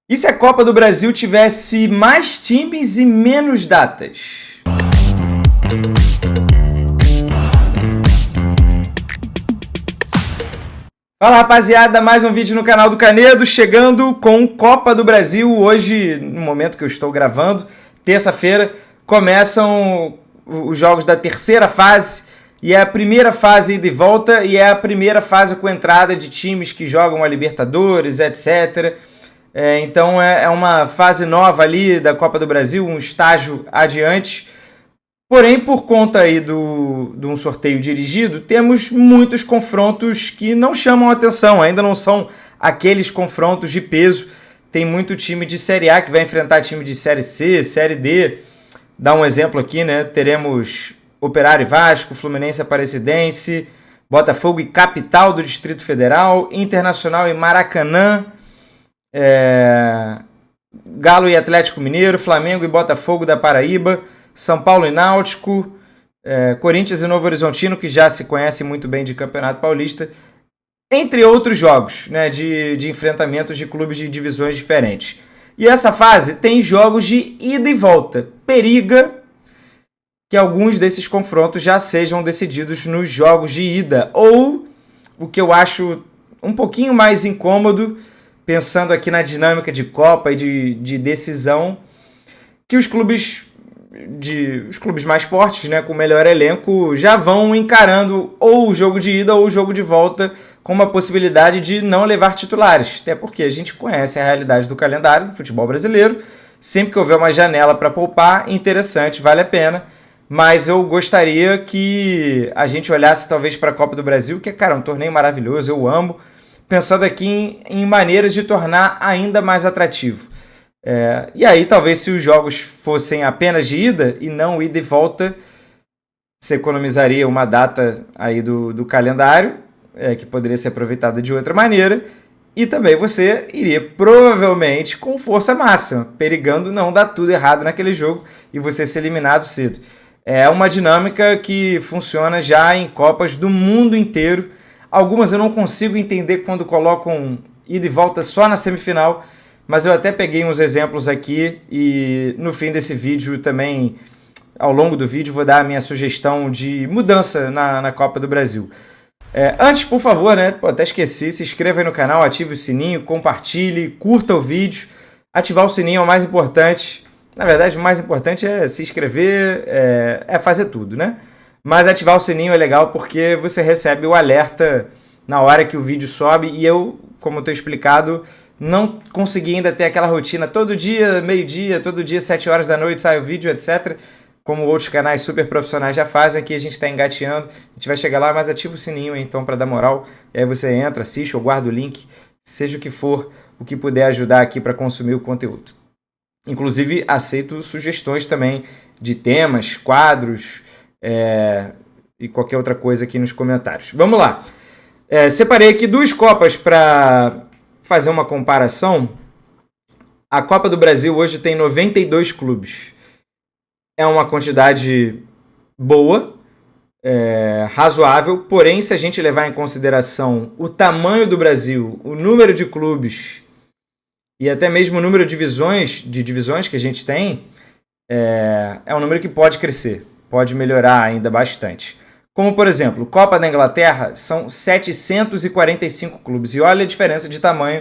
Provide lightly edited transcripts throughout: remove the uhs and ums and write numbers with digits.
E se a Copa do Brasil tivesse mais times e menos datas? Fala, rapaziada, mais um vídeo no canal do Canedo, chegando com Copa do Brasil. Hoje, no momento que eu estou gravando, terça-feira, começam os jogos da terceira fase, e é a primeira fase de volta, e é a primeira fase com entrada de times que jogam a Libertadores, etc. Então é uma fase nova ali da Copa do Brasil, um estágio adiante. Porém, por conta aí de um sorteio dirigido, temos muitos confrontos que não chamam a atenção, ainda não são aqueles confrontos de peso. Tem muito time de Série A que vai enfrentar time de Série C, Série D. Dá um exemplo aqui, né? Teremos Operário e Vasco, Fluminense e Aparecidense, Botafogo e Capital do Distrito Federal, Internacional e Maracanã, Galo e Atlético Mineiro, Flamengo e Botafogo da Paraíba, São Paulo e Náutico, Corinthians e Novo Horizontino, que já se conhecem muito bem de Campeonato Paulista, entre outros jogos, né, de enfrentamentos de clubes de divisões diferentes. E essa fase tem jogos de ida e volta. Periga que alguns desses confrontos já sejam decididos nos jogos de ida, ou, o que eu acho um pouquinho mais incômodo, pensando aqui na dinâmica de Copa e de decisão, que os clubes mais fortes, né, com melhor elenco, já vão encarando ou o jogo de ida ou o jogo de volta com uma possibilidade de não levar titulares. Até porque a gente conhece a realidade do calendário do futebol brasileiro. Sempre que houver uma janela para poupar, interessante, vale a pena. Mas eu gostaria que a gente olhasse talvez para a Copa do Brasil, que é, cara, um torneio maravilhoso, eu amo, pensando aqui em maneiras de tornar ainda mais atrativo. E aí, talvez, se os jogos fossem apenas de ida e não ida e volta, você economizaria uma data aí do calendário, que poderia ser aproveitada de outra maneira, e também você iria provavelmente com força máxima, perigando não dar tudo errado naquele jogo e você ser eliminado cedo. É uma dinâmica que funciona já em Copas do mundo inteiro. Algumas eu não consigo entender quando colocam ida e volta só na semifinal, mas eu até peguei uns exemplos aqui e no fim desse vídeo também, ao longo do vídeo, vou dar a minha sugestão de mudança na Copa do Brasil. Antes, por favor, né, até esqueci, se inscreva aí no canal, ative o sininho, compartilhe, curta o vídeo. Ativar o sininho é o mais importante. Na verdade, o mais importante é se inscrever, é fazer tudo, né? Mas ativar o sininho é legal porque você recebe o alerta na hora que o vídeo sobe e eu, como eu estou explicado, não consegui ainda ter aquela rotina todo dia, meio-dia, todo dia, 7 horas da noite sai o vídeo, etc. Como outros canais super profissionais já fazem, aqui a gente está engateando, a gente vai chegar lá, mas ativa o sininho então para dar moral, e aí você entra, assiste ou guarda o link, seja o que for, o que puder ajudar aqui para consumir o conteúdo. Inclusive, aceito sugestões também de temas, quadros e qualquer outra coisa aqui nos comentários. Vamos lá. Separei aqui 2 Copas para fazer uma comparação. A Copa do Brasil hoje tem 92 clubes. É uma quantidade boa, razoável, porém, se a gente levar em consideração o tamanho do Brasil, o número de clubes e até mesmo o número de divisões que a gente tem, é um número que pode crescer, pode melhorar ainda bastante. Como, por exemplo, Copa da Inglaterra são 745 clubes. E olha a diferença de tamanho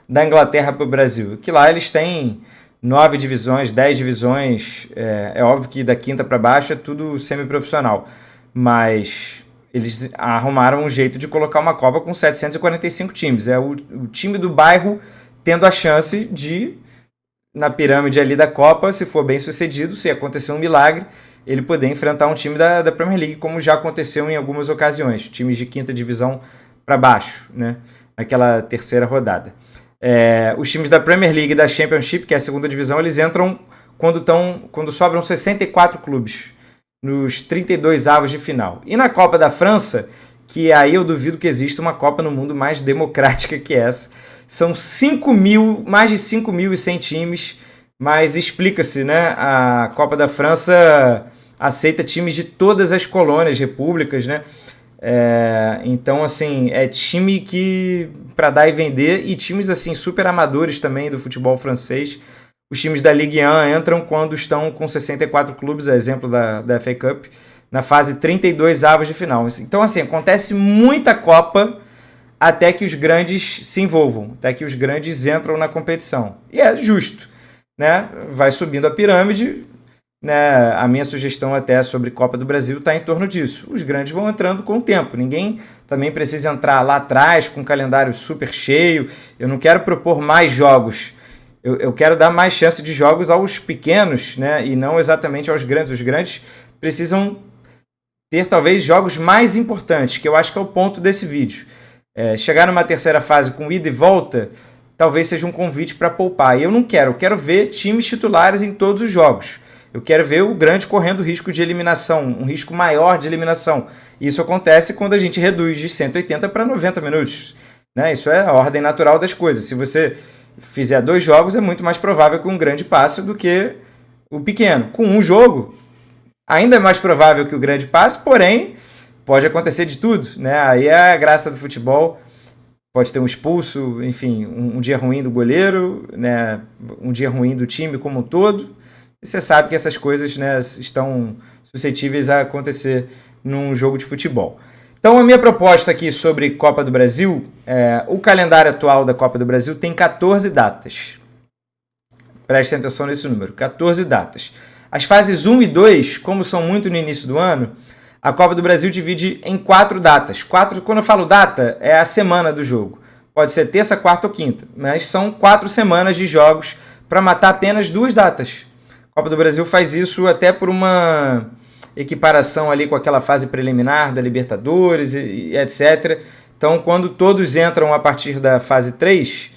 da Inglaterra para o Brasil. Que lá eles têm 9 divisões, 10 divisões. É óbvio que da quinta para baixo é tudo semiprofissional. Mas eles arrumaram um jeito de colocar uma Copa com 745 times. É o time do bairro tendo a chance de, na pirâmide ali da Copa, se for bem sucedido, se acontecer um milagre, ele poder enfrentar um time da Premier League, como já aconteceu em algumas ocasiões, times de quinta divisão para baixo, né? Naquela terceira rodada. Os times da Premier League e da Championship, que é a segunda divisão, eles entram quando sobram 64 clubes, nos 32 avos de final. E na Copa da França, que aí eu duvido que exista uma Copa no mundo mais democrática que essa, são mais de 5.100 times, mas explica-se, né? A Copa da França aceita times de todas as colônias, repúblicas, né? Então, assim, é time que para dar e vender, e times assim super amadores também do futebol francês. Os times da Ligue 1 entram quando estão com 64 clubes, exemplo da FA Cup, na fase 32 avos de final. Então, assim, acontece muita Copa até que os grandes se envolvam, até que os grandes entram na competição. E é justo, né? Vai subindo a pirâmide, né? A minha sugestão até sobre Copa do Brasil está em torno disso. Os grandes vão entrando com o tempo. Ninguém também precisa entrar lá atrás com um calendário super cheio. Eu não quero propor mais jogos. Eu quero dar mais chance de jogos aos pequenos, né? E não exatamente aos grandes. Os grandes precisam ter talvez jogos mais importantes, que eu acho que é o ponto desse vídeo. Chegar numa terceira fase com ida e volta talvez seja um convite para poupar. E eu não quero. Eu quero ver times titulares em todos os jogos. Eu quero ver o grande correndo risco de eliminação, um risco maior de eliminação. Isso acontece quando a gente reduz de 180 para 90 minutos. Né? Isso é a ordem natural das coisas. Se você fizer 2 jogos, é muito mais provável que um grande passe do que o pequeno. Com um jogo, ainda é mais provável que o grande passe, porém, pode acontecer de tudo. Né? Aí é a graça do futebol. Pode ter um expulso, enfim, um dia ruim do goleiro, né? Um dia ruim do time como um todo. E você sabe que essas coisas, né, estão suscetíveis a acontecer num jogo de futebol. Então, a minha proposta aqui sobre Copa do Brasil, o calendário atual da Copa do Brasil tem 14 datas. Prestem atenção nesse número, 14 datas. As fases 1 e 2, como são muito no início do ano, a Copa do Brasil divide em 4 datas. Quando eu falo data, é a semana do jogo. Pode ser terça, quarta ou quinta, mas são 4 semanas de jogos para matar apenas 2 datas. A Copa do Brasil faz isso até por uma equiparação ali com aquela fase preliminar da Libertadores e etc. Então, quando todos entram a partir da fase 3,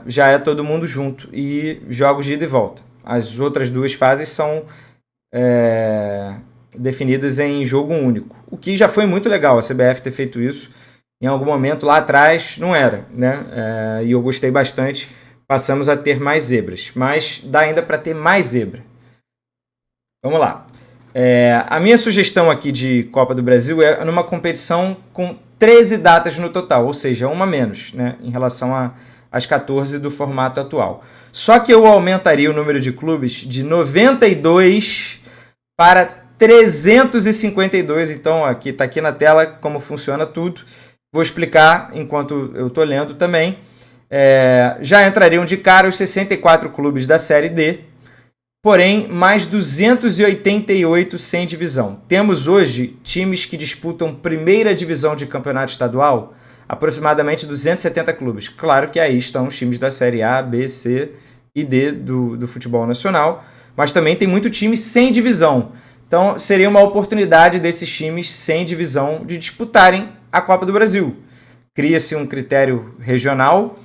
já é todo mundo junto e jogos de ida e volta. As outras 2 fases são definidas em jogo único, o que já foi muito legal a CBF ter feito isso. Em algum momento lá atrás não era, né? E eu gostei bastante. Passamos a ter mais zebras, mas dá ainda para ter mais zebra. Vamos lá. A minha sugestão aqui de Copa do Brasil é numa competição com 13 datas no total, ou seja, uma menos, né, em relação às 14 do formato atual. Só que eu aumentaria o número de clubes de 92 para 352. Então, está aqui na tela como funciona tudo. Vou explicar enquanto eu estou lendo também. Já entrariam de cara os 64 clubes da Série D, porém mais 288 sem divisão. Temos hoje times que disputam primeira divisão de campeonato estadual, aproximadamente 270 clubes. Claro que aí estão os times da Série A, B, C e D do futebol nacional, mas também tem muito time sem divisão. Então seria uma oportunidade desses times sem divisão de disputarem a Copa do Brasil. Cria-se um critério regional.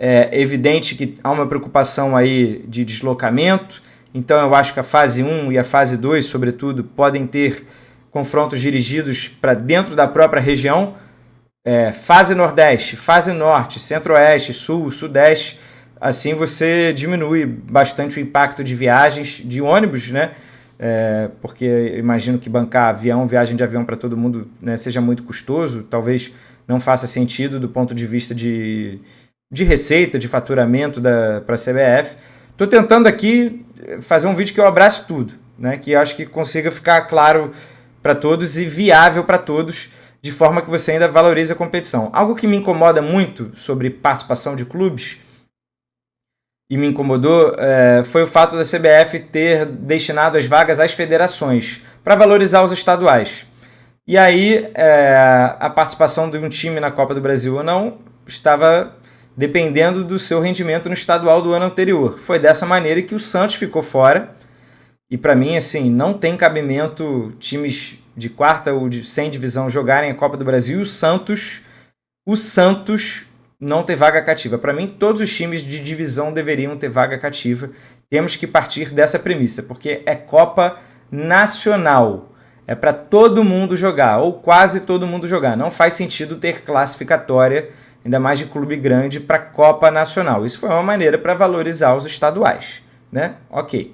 É evidente que há uma preocupação aí de deslocamento, então eu acho que a fase 1 e a fase 2, sobretudo, podem ter confrontos dirigidos para dentro da própria região. Fase Nordeste, fase Norte, Centro-Oeste, Sul, Sudeste, assim você diminui bastante o impacto de viagens de ônibus, né? Porque eu imagino que bancar viagem de avião para todo mundo, né, seja muito custoso, talvez não faça sentido do ponto de vista de receita, de faturamento para a CBF. Estou tentando aqui fazer um vídeo que eu abraço tudo, né? Que eu acho que consiga ficar claro para todos e viável para todos, de forma que você ainda valorize a competição. Algo que me incomoda muito sobre participação de clubes, e me incomodou, foi o fato da CBF ter destinado as vagas às federações, para valorizar os estaduais. E aí, a participação de um time na Copa do Brasil ou não estava dependendo do seu rendimento no estadual do ano anterior. Foi dessa maneira que o Santos ficou fora. E para mim, assim, não tem cabimento times de quarta ou sem divisão jogarem a Copa do Brasil e o Santos não ter vaga cativa. Para mim, todos os times de divisão deveriam ter vaga cativa. Temos que partir dessa premissa, porque é Copa Nacional. É para todo mundo jogar, ou quase todo mundo jogar. Não faz sentido ter classificatória, ainda mais de clube grande, para Copa Nacional. Isso foi uma maneira para valorizar os estaduais, né? Ok.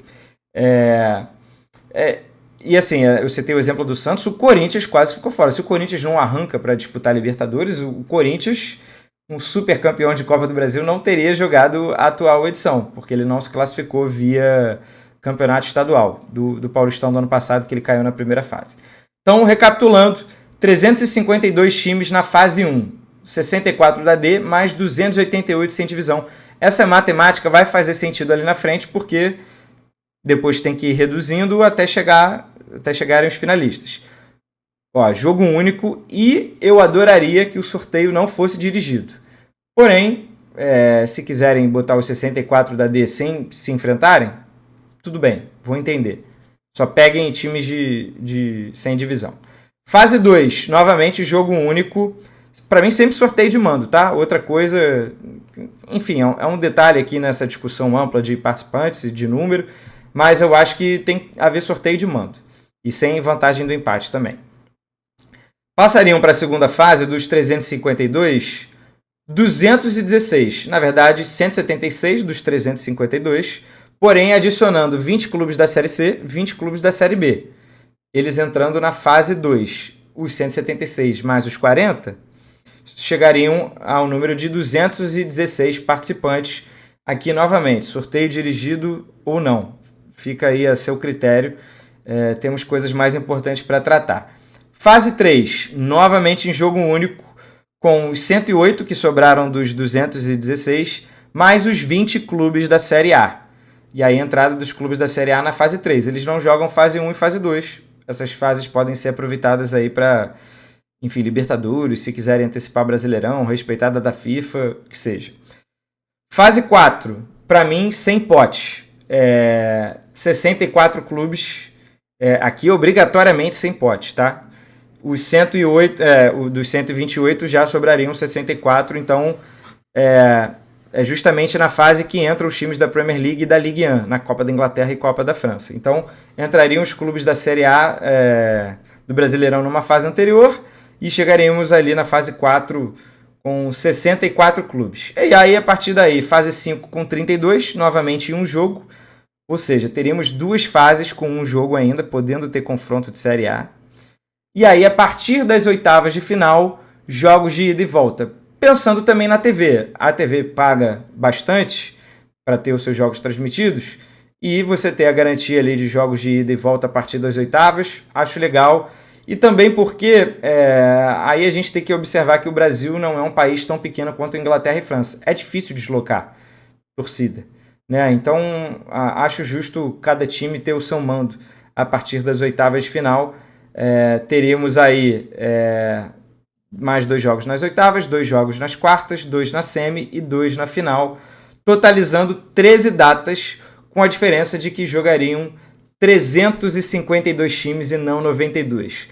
E assim, eu citei o exemplo do Santos, o Corinthians quase ficou fora. Se o Corinthians não arranca para disputar a Libertadores, o Corinthians, um super campeão de Copa do Brasil, não teria jogado a atual edição, porque ele não se classificou via campeonato estadual do Paulistão do ano passado, que ele caiu na primeira fase. Então, recapitulando, 352 times na fase 1, 64 da D, mais 288 sem divisão. Essa matemática vai fazer sentido ali na frente, porque depois tem que ir reduzindo até chegarem os finalistas. Ó, jogo único, e eu adoraria que o sorteio não fosse dirigido. Porém, se quiserem botar os 64 da D sem se enfrentarem, tudo bem, vou entender. Só peguem times sem divisão. Fase 2, novamente jogo único. Para mim sempre sorteio de mando, tá? Outra coisa, enfim, é um detalhe aqui nessa discussão ampla de participantes e de número, mas eu acho que tem que haver sorteio de mando. E sem vantagem do empate também. Passariam para a segunda fase dos 352, 216. Na verdade, 176 dos 352, porém adicionando 20 clubes da Série C, 20 clubes da Série B. Eles entrando na fase 2. Os 176 mais os 40 chegariam ao número de 216 participantes. Aqui, novamente, sorteio dirigido ou não. Fica aí a seu critério. Temos coisas mais importantes para tratar. Fase 3, novamente em jogo único, com os 108 que sobraram dos 216, mais os 20 clubes da Série A. E aí a entrada dos clubes da Série A na fase 3. Eles não jogam fase 1 e fase 2. Essas fases podem ser aproveitadas aí para, enfim, Libertadores, se quiserem antecipar Brasileirão, respeitada da FIFA, que seja. Fase 4, para mim, sem pote. 64 clubes, aqui obrigatoriamente sem pote, tá? Os 108, dos 128 já sobrariam 64, então é justamente na fase que entram os times da Premier League e da Ligue 1, na Copa da Inglaterra e Copa da França. Então entrariam os clubes da Série A do Brasileirão numa fase anterior e chegaríamos ali na fase 4 com 64 clubes. E aí, a partir daí, fase 5 com 32, novamente em um jogo, ou seja, teríamos duas fases com um jogo ainda, podendo ter confronto de Série A. E aí, a partir das oitavas de final, jogos de ida e volta. Pensando também na TV. A TV paga bastante para ter os seus jogos transmitidos e você ter a garantia ali de jogos de ida e volta a partir das oitavas. Acho legal. E também porque aí a gente tem que observar que o Brasil não é um país tão pequeno quanto a Inglaterra e França. É difícil deslocar torcida, né? Então, acho justo cada time ter o seu mando a partir das oitavas de final. Teríamos aí mais 2 jogos nas oitavas, 2 jogos nas quartas, 2 na semi e 2 na final, totalizando 13 datas, com a diferença de que jogariam 352 times e não 92.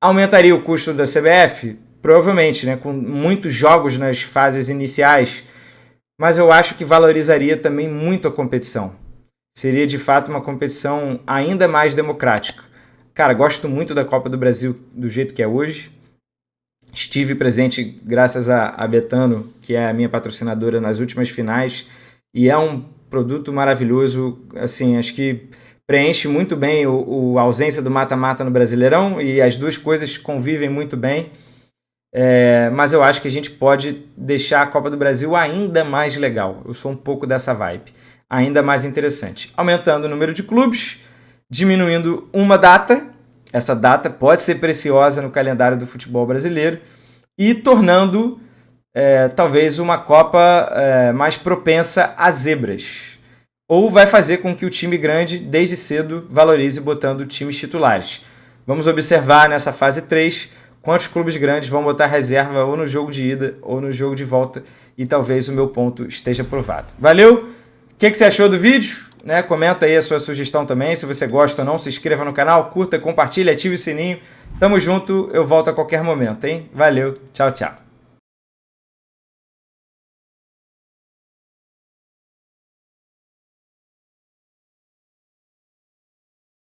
Aumentaria o custo da CBF? Provavelmente, né, com muitos jogos nas fases iniciais, mas eu acho que valorizaria também muito a competição. Seria de fato uma competição ainda mais democrática. Cara, gosto muito da Copa do Brasil do jeito que é hoje. Estive presente graças a Betano, que é a minha patrocinadora, nas últimas finais, e é um produto maravilhoso. Assim, acho que preenche muito bem a ausência do mata-mata no Brasileirão, e as duas coisas convivem muito bem. Mas eu acho que a gente pode deixar a Copa do Brasil ainda mais legal. Eu sou um pouco dessa vibe. Ainda mais interessante. Aumentando o número de clubes, diminuindo uma data. Essa data pode ser preciosa no calendário do futebol brasileiro. E tornando, talvez, uma Copa mais propensa a zebras. Ou vai fazer com que o time grande, desde cedo, valorize botando times titulares. Vamos observar nessa fase 3 quantos clubes grandes vão botar reserva ou no jogo de ida ou no jogo de volta. E talvez o meu ponto esteja provado. Valeu! O que você achou do vídeo? Comenta aí a sua sugestão também. Se você gosta ou não, se inscreva no canal, curta, compartilhe, ative o sininho. Tamo junto, eu volto a qualquer momento, hein? Valeu, tchau, tchau.